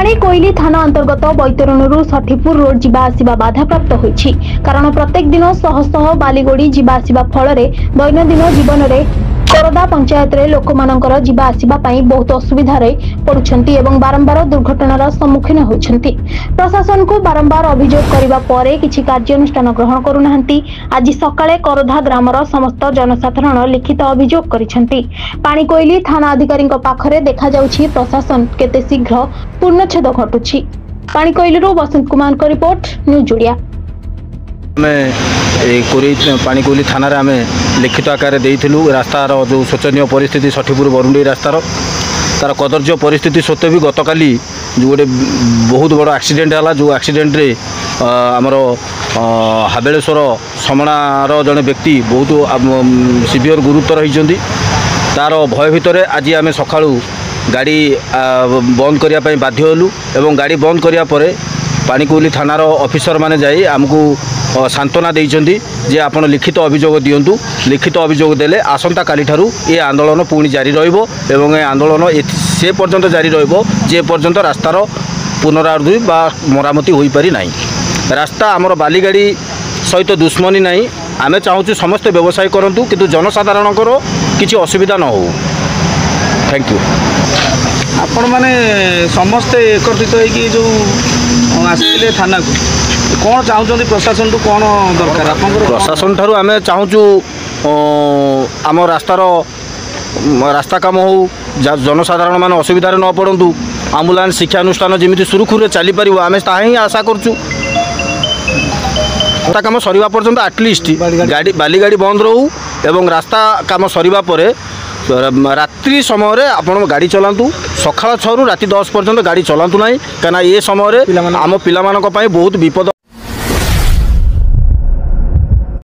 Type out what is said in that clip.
पाणीकोइली थाना अंतर्गत बैतरणरू सठीपुर रोड जीवा आसिबा बाधाप्राप्त होइछि। कारण प्रत्येक दिन शह शह बालीगोड़ी जीवा आसिबा फलरे दैनंदिन जीवन में कोरदा पंचायत रे लोकमानकर जीवा आसिबा पई बहुत असुविधा रे पड़ुछंती एवं बारंबार दुर्घटनार सम्मुखीन होइछंती। प्रशासन को बारंबार अभियोग करिबा परे किछि कार्यानुष्ठान ग्रहण करू नाहंती। आज सकाळे कोरदा ग्रामर समस्त जनसाधारण लिखित अभियोग करिछंती। पाणीकोइली थाना अधिकारी पाखरे देखा जाउछि प्रशासन केते शीघ्र पूर्णछेद घटुछि। पाणीकोइलीरू वसंत कुमार को रिपोर्ट, न्यूज ओडिया। पाणीकोइली थाना रे आमे लिखित आकार देइथिलु रास्तार जो शोचनीय परिस्थिति सठीपुर बरुंडी रास्तार तार कदर्य परिस्थिति सत्वे भी गतकाली जो गोटे बहुत बड़ एक्सीडेंट है जो एक्सीडेंट रे आमर हाबेलेश्वर समणार जड़े व्यक्ति बहुत सीवियर गुरुतर होती तार भय भितर आज आम सका गाड़ी बंद करने बाध्य हलु एवं गाड़ी बंद करापर पाणीकोइली थानार ऑफिसर माने जाई आमको सांत्वना देइछंती जे आपण लिखित अभियोग दियंतु। लिखित अभियोग देले आसंता काली ठारू ए आंदोलन पुणी जारी रहिबो एवं ए आंदोलन से पर्यंत जारी रहिबो जे पर्यंत रास्तार पुनरावृत्ति बा मरामती होई पारि नाही। रास्ता आमर बालीगाड़ी सहित दुश्मनी नाही। आमे चाहूँ समस्त व्यवसाय करंतु किंतु जनसाधारणकर किछि असुविधा न हो। Thank you. आपण माने समस्ते एकत्रित होइकी जो आसिले थाना को कौन चाहते प्रशासन तो कौन दरकार प्रशासन ठारू आम चाहूँ आम रास्तार रास्ता काम हो जनसाधारण मान असुविधा न पड़ू आम्बुलांस शिक्षानुष्ठान जमी सुरखुरे चली पार आम ता ही आशा करूँ। रास्ता काम सरिबा पर्यंत एटलिस्ट गाड़ी बाली गाड़ी बंद रहू एवं रास्ता काम सरिबा परे रात्रि समय आपण गाड़ी चलातु सकाळ 6 रु राति 10 पर्यंत गाड़ी चलातु ना कहीं ये समय आम पिला बहुत विपद।